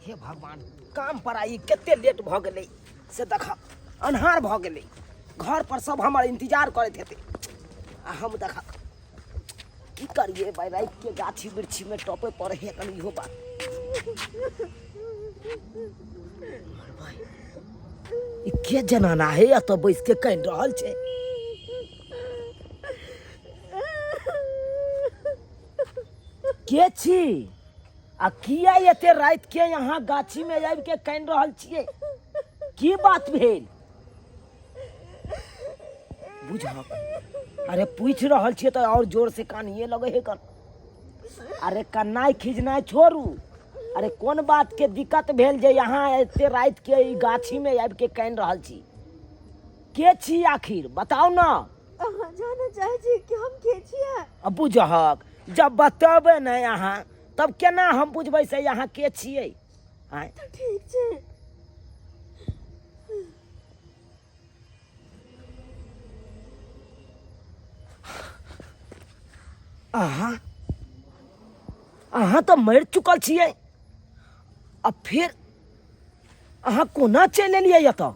हे भगवान काम पर आई केते लेट भ गेलै से देखा अन्हार भ गेलै घर पर सब हमर इंतजार करैत हेतै आ हम देखा की करिए भाई रात के गाछी वृक्षी में टपे पड़े है कनी इहो बात भाई ई के जनाना है या तो बैस के कह रहल छै के छी आ किया एते रात के यहाँ गाछी में आबि के कह रहल छियै की बात भेल बुझा अरे पूछ रहल छियै तो और जोर से कानिए लगे है कर अरे कन्नाई खिजनाई छोड़ू अरे कौन बात के दिक्कत भेल जे यहाँ एते रात के ई गाछी में आबि के कह रहल छी के छी आखिर बताओ ना जाना चाहे छी कि हम के छियै अब बुझहक जब बतेबे न यहाँ तब केना हम बुझबै से यहाँ के छियै आय तो ठीक छै अहाँ तो मर चुकल छियै अब फिर अहाँ कोना चलि एलियै एतऽ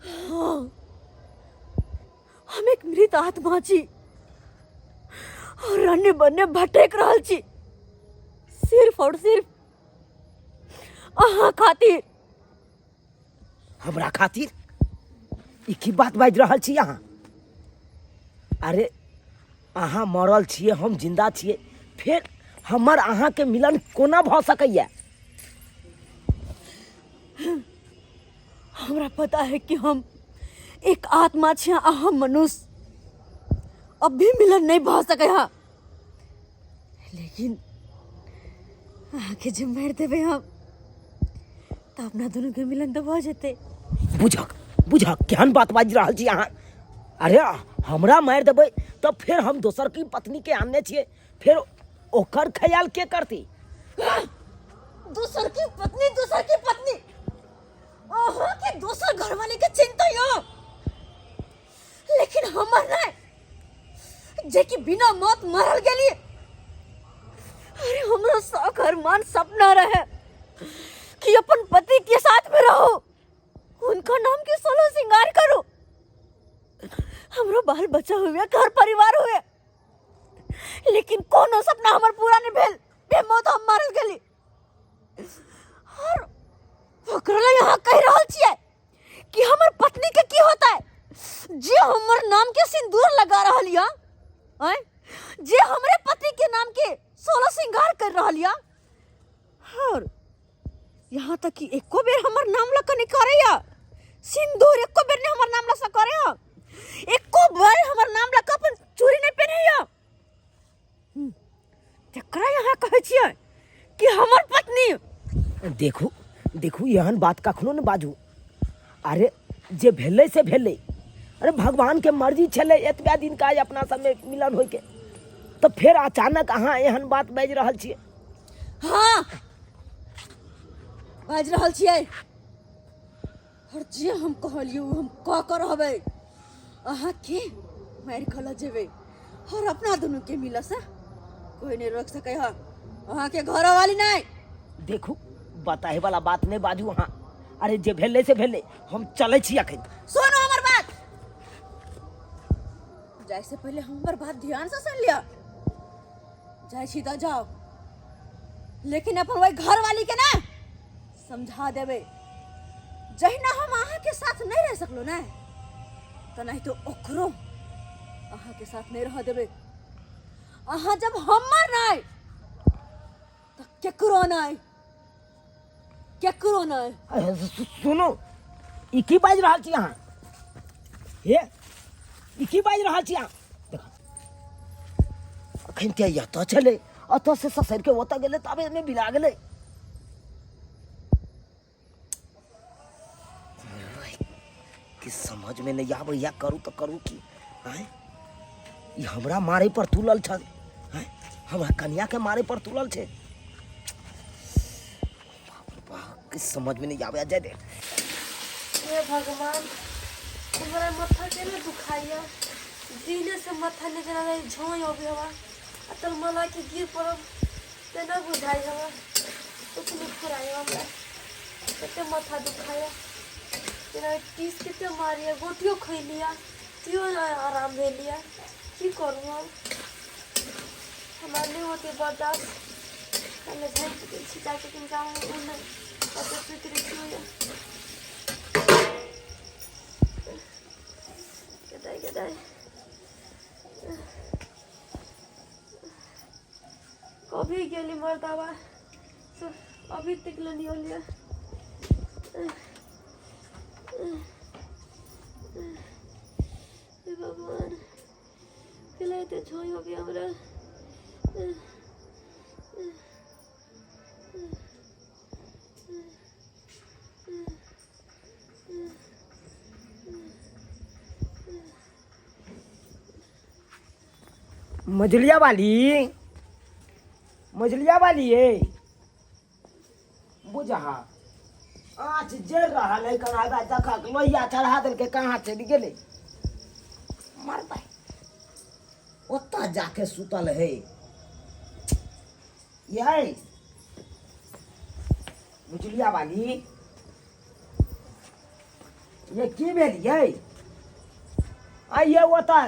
हाँ हम एक मृत आत्मा छी और अन्य बन्ने भटक रहल छी सिर्फ और सिर्फ अहाँ खातिर हमरा खातिर ई की बात बाजि रहल छी अहाँ अरे अहाँ मरल छियै हम जिंदा छियै फिर हमर अहाँ के मिलन कोना भऽ सकैया हमरा पता है कि हम एक आत्मा छी आ हम मनुष्य अब भी मिलन नहीं भऽ सकै है लेकिन आके जब मार देबै हम तऽ अपना दुनू के मिलन तऽ भऽ जेतै बुझक केहन बात बाजि रहल छी अहाँ अरे हमरा मारि देबै तो फिर हम दोसर की पत्नी के आनने छियै फिर ओकर ख्याल के करती दूसर की पत्नी अहाँ के दोसर घरवाले के चिंता यो लेकिन हमर नहीं जे कि बिना मौत मरल गेली अरे हमरा शौक अरमान सपना रहे कि अपन पति के साथ में रहो उनका नाम के सोलह श्रृंगार करो हमरो बाल बच्चा हुए घर परिवार हुए लेकिन कोनो सपना हमर पूरा नहीं भेल बेमौत हम मरल गेली और ओकरा यहाँ कह रहल छियै कि हमर पत्नी के की होता है जे हमर नाम के सिंदूर लगा रहल या हैं जे हमरे पति के नाम के 16 श्रृंगार कर रहल या और यहाँ तक कि एको बेर हमर नाम लक नहीं करे या सिंदूर एको बेर ने हमर नाम लक करे या एको बार हमर नाम लक अपन चूड़ी नहीं पहने या तकरा यहाँ कहे छियै कि हमर पत्नी देखू एहन बात कखनो न बाजू अरे जे भेलै से भेलै अरे भगवान के मर्जी छलै एतबा दिन का अपना सब में मिलन होय के तो फिर अचानक अहाँ एहन बात बाजि रहल छियै हाँ बाजि रहल छियै और जे हम कहलियै हम क कर रहबै अहाँ के मारि खला जेबै और अपना दुनू के मिल से कोई नहीं रोक सकै है अहाँ के घर वाली नहीं देखू बताए वाला बात नहीं बाजू अहाँ अरे जे भेलै से भेलै हम चलै छी अखन सुनो हमर बात जाय से पहले हमर बात ध्यान से सुन लिया जाय छी तो जाओ लेकिन अपन वही घर वाली के ना समझा देवे जहिना हम अहाँ के साथ नहीं रह सकलो ना तो नहीं तो ओकरो अहाँ के साथ नहीं रह देवे अहाँ जब हमर नहीं तो केकरो नहीं सुनो ई की बाजि रहल छी अहाँ हे ई की बाजि रहल छी अहाँ अखन के एतऽ चले अतऽ से ससुर के ओतऽ गेलै तबे में बिला गेलै कि समझ में नहीं आबै या करू तो करू की हैं ई हमरा मारे पर तुलल छ हैं हमरा कन्या के मारे पर तुलल छै समझ में नहीं आवे जाए दे हे भगवान हमारा माथा के ना दुखाइया दिने से माथा ने जना झोय हो गया अतल मला के गिर पड़ब ते ना बुझाई हवा केते माथा दुखाया तेरा टीस केते मारिया गोटियो खइ लिया तियो ना आराम ले लिया की करूं अब हमारे नहीं होती बर्दाश्त पहले घर के जाके किन काम उन्हें पता फिक्र क्यों है गदाई कभी गेली मर्दावा अभी तक नहीं हो लिया भगवान पिलाते छोई हो गया हमरा मझलिया वाली है बुझा आँच जड़ रहा है कनागा देखा लोहिया चढ़ा दिल के कहाँ चल गेले मरता ओता जाके सुतल है ये मझलिया वाली ये की भेल ये आइए ओता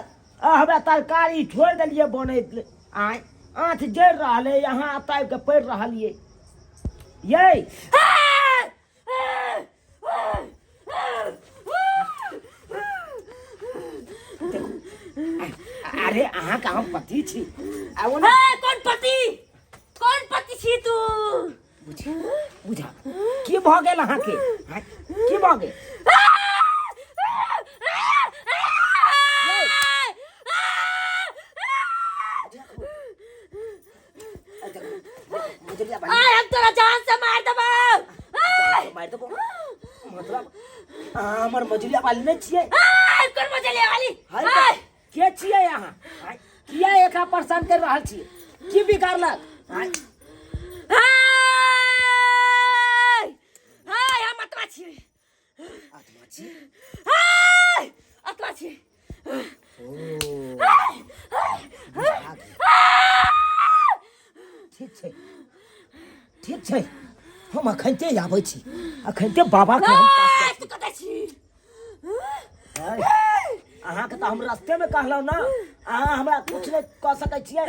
हमरा तरकारी छोड़ दिलिए बने आय आँच जड़ रहा है यहाँ ताब के पड़ रहा है ये अरे अहाँ का हम पति छी कौन पति छी तू बुझा की भ गेल अहाँ के की भ गेल हम तोरा जान से मार देबो मतलब हमर मझलिया वाली नहीं छिए कौन मझलिया वाली के छिए यहाँ किया एक परेशान कर रहल छिए की बिगाड़लक हम आत्मा छिए आत्मा छिए ठीक छै हम अखनते आबै छी अखनते बाबा के हम तू कतै छी अहाँ के तो हम रास्ते में कहलौ ना अहाँ हमरा कुछ नहीं कह सकै छियै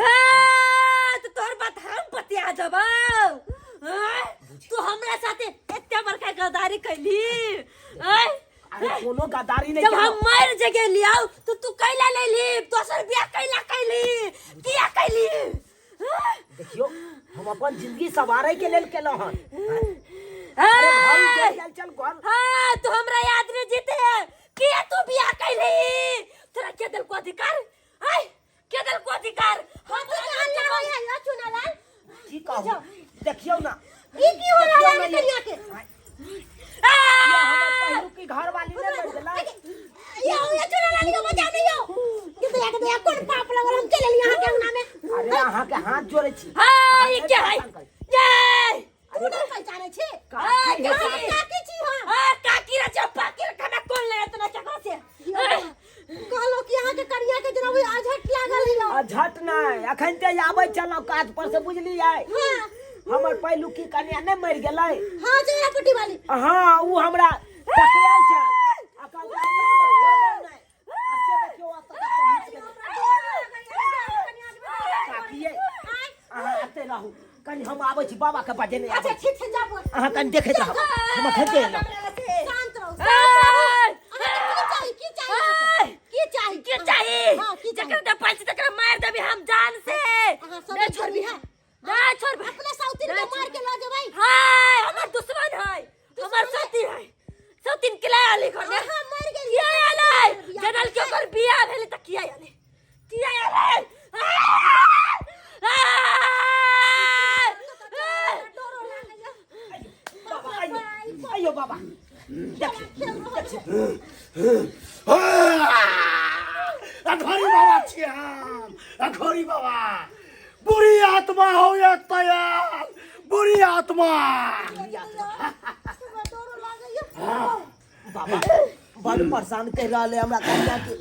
तो तोहर बात हम बतिया देबौ तू हमरा साथे एते बड़का गद्दारी कैली अरे कोनो गद्दारी नहीं जब हम मर जगह लियाऊ तो तू कैला ले ली दोसर बियाह कैला कैली किया कैली देखियो हम अपन जिंदगी सवारे के लेल केलौ हन अरे चल घर हां तू हमरा याद नहीं जीते किया तू बियाह कैली तोरा के दिल को अधिकार हाय के दिल को अधिकार हम तो जान जाओ है चुनालाल की कहू देखियो ना ई की हो रहा है करिया के हमर पहलू की घर वाली ने मर गेला ये चुनालाल के मजा नहीं हो कि तो एक कौन पाप लगल हम चले यहां के अंगना में अरे अहाँ के हाथ जोड़े छी हां ये क्या है जय अरे तू पहचाने छी काकी छी हां काकी रे चपाकी रे खाना कौन ले तना चक्कर से कहलो कि यहां के करिया के जना अझट लागल हियो अझट नहीं अखनते आबै चलो काज पर से बुझलियै हां हमर पहलू की कन्या नहीं मर गेलै हां जया पट्टी वाली हां ऊ हमरा टकराल छ अकल छोड़बै नहीं अच्छे देखियो आ तक पहुंच गेलै काकीए अहाँ आते रहू कनी हम आबै छी बाबा के बजे नहीं अच्छा ठीक से जाबो अहाँ कनी देखैत रहू हम खते एलौ शांत रहो की चाहिए जकर त पंच तकर मार देबी हम जान से ना छोड़बी है ना छोड़ अपने सौतीन के मार के ला जेबै हाय हमर दुश्मन है हमर सौतीन किला आली खने हां मर गेल किया आले जनल के ओकर बियाह भेले त किया आले आइयो बाबा अखोरी बाबा छियै हम अखोरी बाबा बुरी आत्मा हो या तैयार बुरी आत्मा बाबा बड़ परेशान कर रहले हमरा कन्या के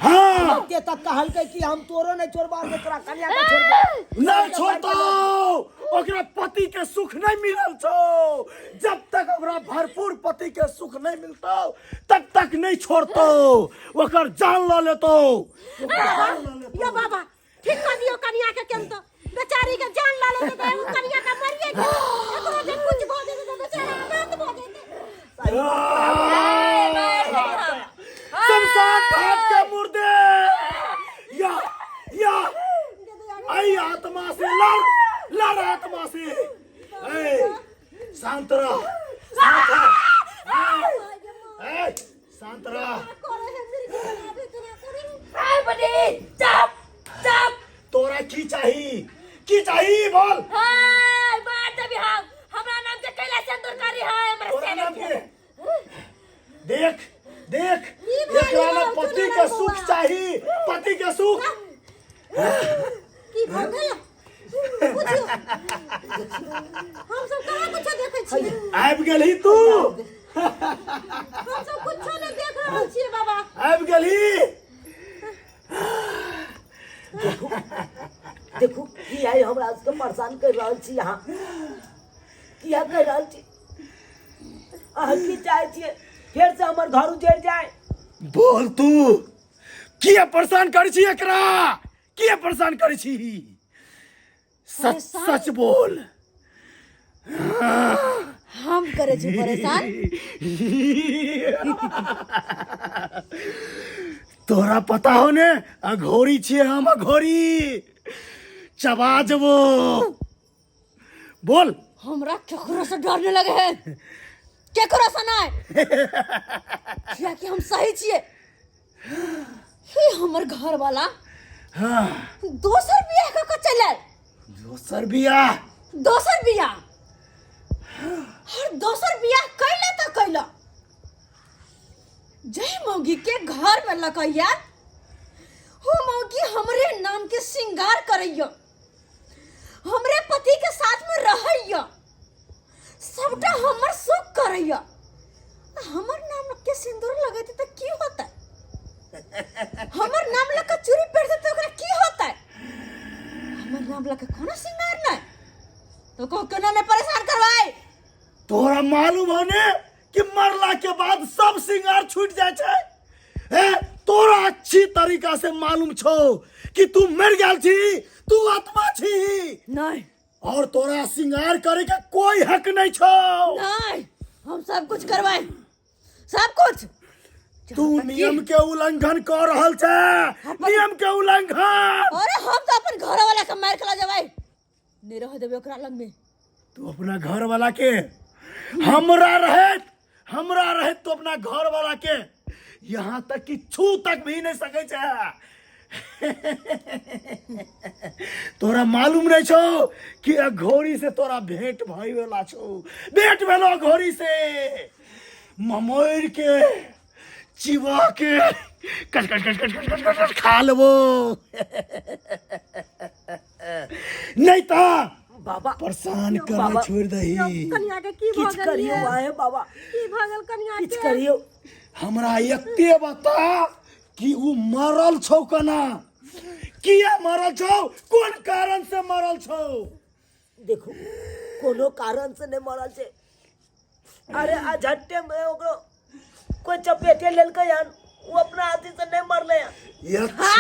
हाँ ते तक कहल के कि हम तोरो नहीं छोड़बा और तोरा कन्या के छोड़ दे। नहीं छोड़तो, ओकरा पति के सुख नहीं मिलल छो। जब तक ओकरा भरपूर पति के सुख नहीं मिलतो तब तक नहीं छोड़तो, ओकर जान ल लेतो। यो बाबा ठीक कर दियो कन्या के केम तो बेचारी के जान ला ले तो कन्या का मरिए एकरो जे कुछ भो दे तो बेचारा अनाथ भो जेते। शमशान घाट के मुर्दे या आई आत्मा से लड़ आत्मा से। शांत रह, शांत रह, शांत रह। बड़ी चुप चुप। तोरा की चाहिए बोल। हाय बात अभी हमरा नाम से कैला सिंदूर करी है हमरा तोरा से नाम के देख एकरा ना पति के सुख चाहिए, पति के सुख। की भर गया पूछियो हम सब कहां कुछ देखे छी। आबि गेलही तू, हम सब कुछ नहीं देख रहल छी बाबा। आबि गेलही। देखो की है हमरा उसको परेशान कर रहल छी। यहाँ किया कर रहल छी अहाँ की चाहे छियै फिर से हमर घर उजड़ जाए। बोल तू किया परेशान करै छी एकरा, किया परेशान करै छी? सच सच बोल। हम करे छी परेशान। तोरा पता हो ने अघोरी छिए हम, अघोरी चबा जबो। बोल। हमरा केकरो से डरने लगे है, केकरो से नहीं। क्या कि हम सही छिए। ही हमर घर वाला हाँ दोसर बियाह क के चलल। दोसर बियाह हर दोसर बियाह कैला तो कैला। जय मौगी के घर में लकैया हो मौगी हमरे नाम के श्रृंगार करैया, हमरे पति के साथ में रहैया, सबटा हमर सुख करैया। हमर नाम के सिंदूर लगैते तो की होता है? हमर नाम लगा चूड़ी पहनते तो ओकरा की होता है? हमर नाम लगा कोनो श्रृंगार नहीं तो को केना ने परेशान करवाए। तोरा मालूम हो ने कि मरला के बाद सब श्रृंगार छूट जाए छे। तोरा अच्छी तरीका से मालूम छो कि तू मर गेल छी, तू आत्मा छी नहीं। और तोरा श्रृंगार करे के कोई हक नहीं छो। नहीं हम सब कुछ करवाए, सब कुछ। तू नियम के उल्लंघन कर रहल छे, नियम के उल्लंघन। अरे हम तो अपन घर वाला के मार के ला जबै, नहीं रह देबे ओकरा लग में। तू अपना घर वाला के हमरा रहे तो अपना घर वाला के यहाँ तक कि छू तक भी नहीं सके छे। तोरा मालूम नहीं छो कि अघोरी से तोरा भेंट भई वाला छो। भेंट भेलो अघोरी से, ममोर के चिवा के cut cut cut cut cut cut cut cut खा लेबो। नहीं तो बाबा परेशान करना छोड़ दही। कन्या के की किछ भगल करियो आए बाबा, की भगल कन्या किछ के? करियो। हमरा एते बता कि उ मरल छौ कना, किया मरल छौ, कोन कारण से मरल छौ? देखो कोनो कारण से नहीं मरल छे। अरे आ झट्टे में ओकरो कोई चपेटे लेलकै हन, वो अपना हाथी से नहीं मरले हन। अच्छा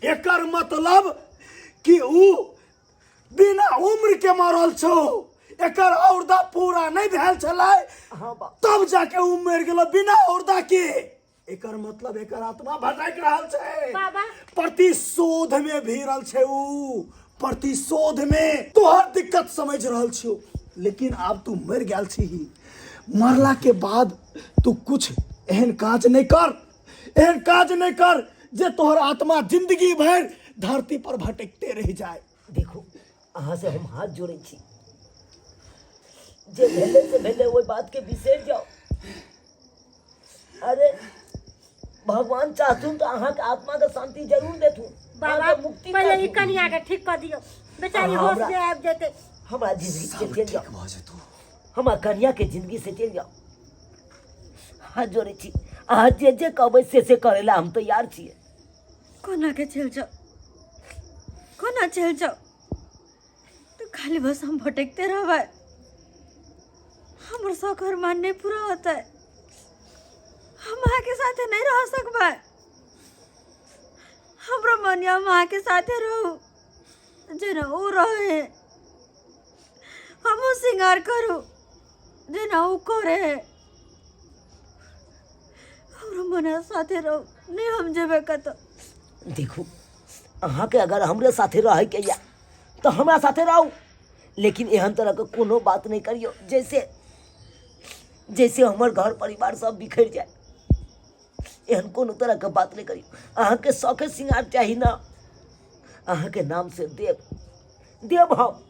एकर मतलब कि उ बिना उम्र के मरल छौ, एकर औरदा पूरा नहीं भेल छलै, हाँ बा तब जाके उ मर गेलो बिना औरदा के। एकर मतलब एकर आत्मा भटक रहल छे, बाबा प्रतिशोध में भीरल छे। उ प्रतिशोध में तोहर दिक्कत समझ रहल छियो, लेकिन अब तू मर गेल छी। मरला के बाद तू कुछ एहन काज नहीं कर जे तोहर आत्मा जिंदगी भर धरती पर भटकते रह जाए। देखो अहाँ से हम हाथ जोड़े छी, जे भेले से भेले वो बात के बिसर जाओ। अरे भगवान चाहतुन तो अहाँ के आत्मा के शांति जरूर देथुन, बाबा मुक्ति पहले ई करथुन। कन्या के ठीक कर दियो, बेचारी हाँ, होश हमरा- में आब जेते। हमारा जिंदगी से चल जाओ, हमारा कन्या के जिंदगी से चल जाओ। हाथ जोड़े छी अहाँ जे जे कहबै से करेला हम तैयार छियै। कोना के चल जाओ, कोना चल जाओ, तो खाली बस हम भटकते रहबे, हमर शौक अरमान नहीं पूरा होता है, हम माँ के साथे नहीं रह सकबे। हमरा मन या माँ के साथे रहू जेना ऊ रहे, हमू श्रृंगार करू जेना ऊ करे। हमरा मन साथे रहू, नहीं हम जेबे कतो। देखू अहाँ के अगर हमरे साथे रहे के या तो हमरा साथे रहू, लेकिन एहन तरह के कोनो बात नहीं करियो जैसे हमर घर परिवार सब बिखर जाए। एहन कोनो तरह के बात नहीं करियो। अहाँ के शौखे श्रृंगार चाहिए ना, अहाँ के नाम से देव हम।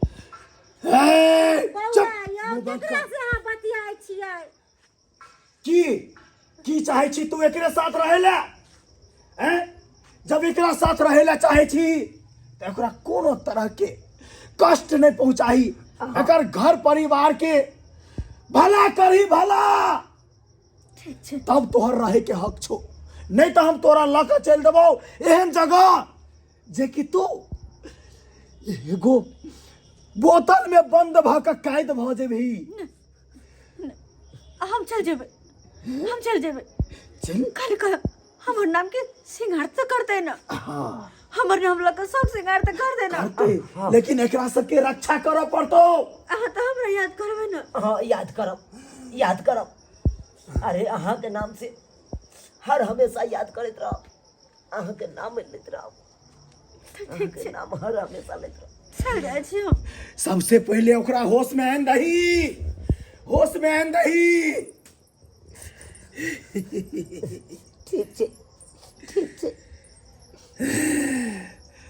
की चाहे छी तू एकरे साथ रहेला? हैं? जब एकरा साथ रहेला चाहे छी तो एकरा कोनो तरह के कष्ट नहीं पहुंचाई, एकर घर परिवार के भला करी भला, तब तोहर रहे के हक छो। नहीं तो हम तोरा लक चल देबो एहन जगह जे कि तू एगो बोतल में बंद भ के कैद भ जेबही। हम चल जेबे, हम चल जेबे। चल खाली कह हमर नाम के श्रृंगार तो कर देना। हाँ हमर नाम लगा सब श्रृंगार तो कर देना। करते, लेकिन एकरा सबके रक्षा करऽ पड़तो। अहाँ तो हमरा याद करबे ना। हाँ याद करब। अरे अहाँ के नाम से हर हमेशा याद करत रहब, अहाँ के नाम लेत रहब, अहाँ के नाम हर हमेशा लेत रहब। चल जाए छी हम। सबसे पहले ओकरा होश में आन दही, होश में आन दही। ठीक छै।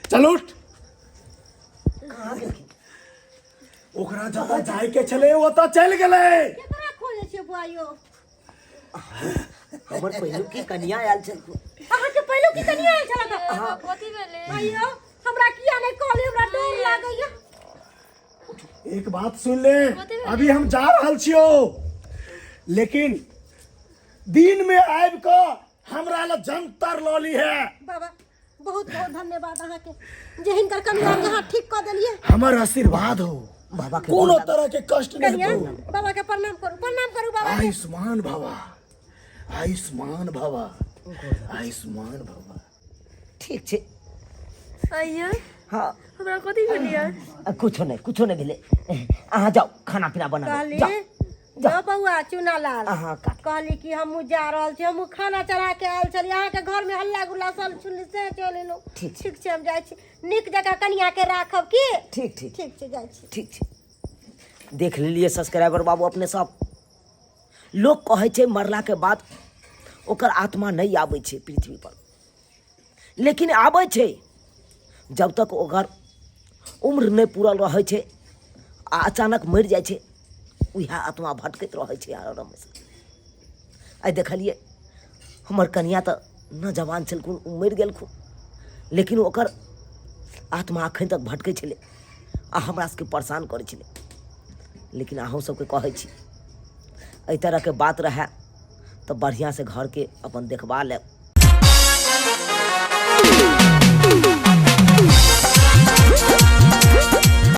चल उठ। कहाँ गेलखिन? ओकरा जगह जाए के चले वो तो चल गेले। केकरा खोले छे बुआइयो? हमर पहिलू की कन्या आयल छलखिन। अहाँ के पहिलो की कनिया आयल छला त? हां कथि भेले? अइयो हमरा किया नहीं कहले, हमरा डर लागैया। एक बात सुन ले, अभी हम जा रहल छियो, लेकिन दिन में आबि के हमरा ल जंतर लऽ ली है। बाबा बहुत बहुत धन्यवाद अहाँ के जे हिनकर कनिया यहाँ ठीक क देलिए। हमर आशीर्वाद हो, बाबा के कोनो तरह के कष्ट नहीं कनिया हो। बाबा के प्रणाम करू बाबा के। आयुष्मान भवा, आयुष्मान भवा, आयुष्मान भवा। ठीक छै। अइया हाँ हमरा कथि भेलिया? कुछो नहीं भेले। अहाँ जाओ खाना पीना बना कहली जाओ। जो बउआ चुनालाल अहाँ का कहली कि हम जा रहल छी, हम खाना चढ़ा के आयल छली, अहाँ के घर में हल्ला गुल्ला सब सुनली से चल एलौ। ठीक छै हम जाइ छी, नीक जगह कनिया के राखब की? ठीक ठीक छै जाइ छी। ठीक छै। देख लेलिए सब्सक्राइबर बाबू अपने सब, लोग कहै छै मरला के बाद ओकर आत्मा नहीं आबै छै पृथ्वी पर, लेकिन आबै छै जब तक ओकर उम्र नहीं पूरल रहै छै आ अचानक मरि जाइ छै, वह आत्मा भटकैत रहै छै हमेशा। आइ देखलिए हमर कन्या तो न जवान छलखुन, मरि गेलखुन, लेकिन ओकर आत्मा अखन तक भटकै छलै आ हमरा सबके परेशान करै छलै। लेकिन अहूँ सबके कहै छी एहि तरह के बात रहे तो बढ़िया से घर के अपन देखभाल लेब।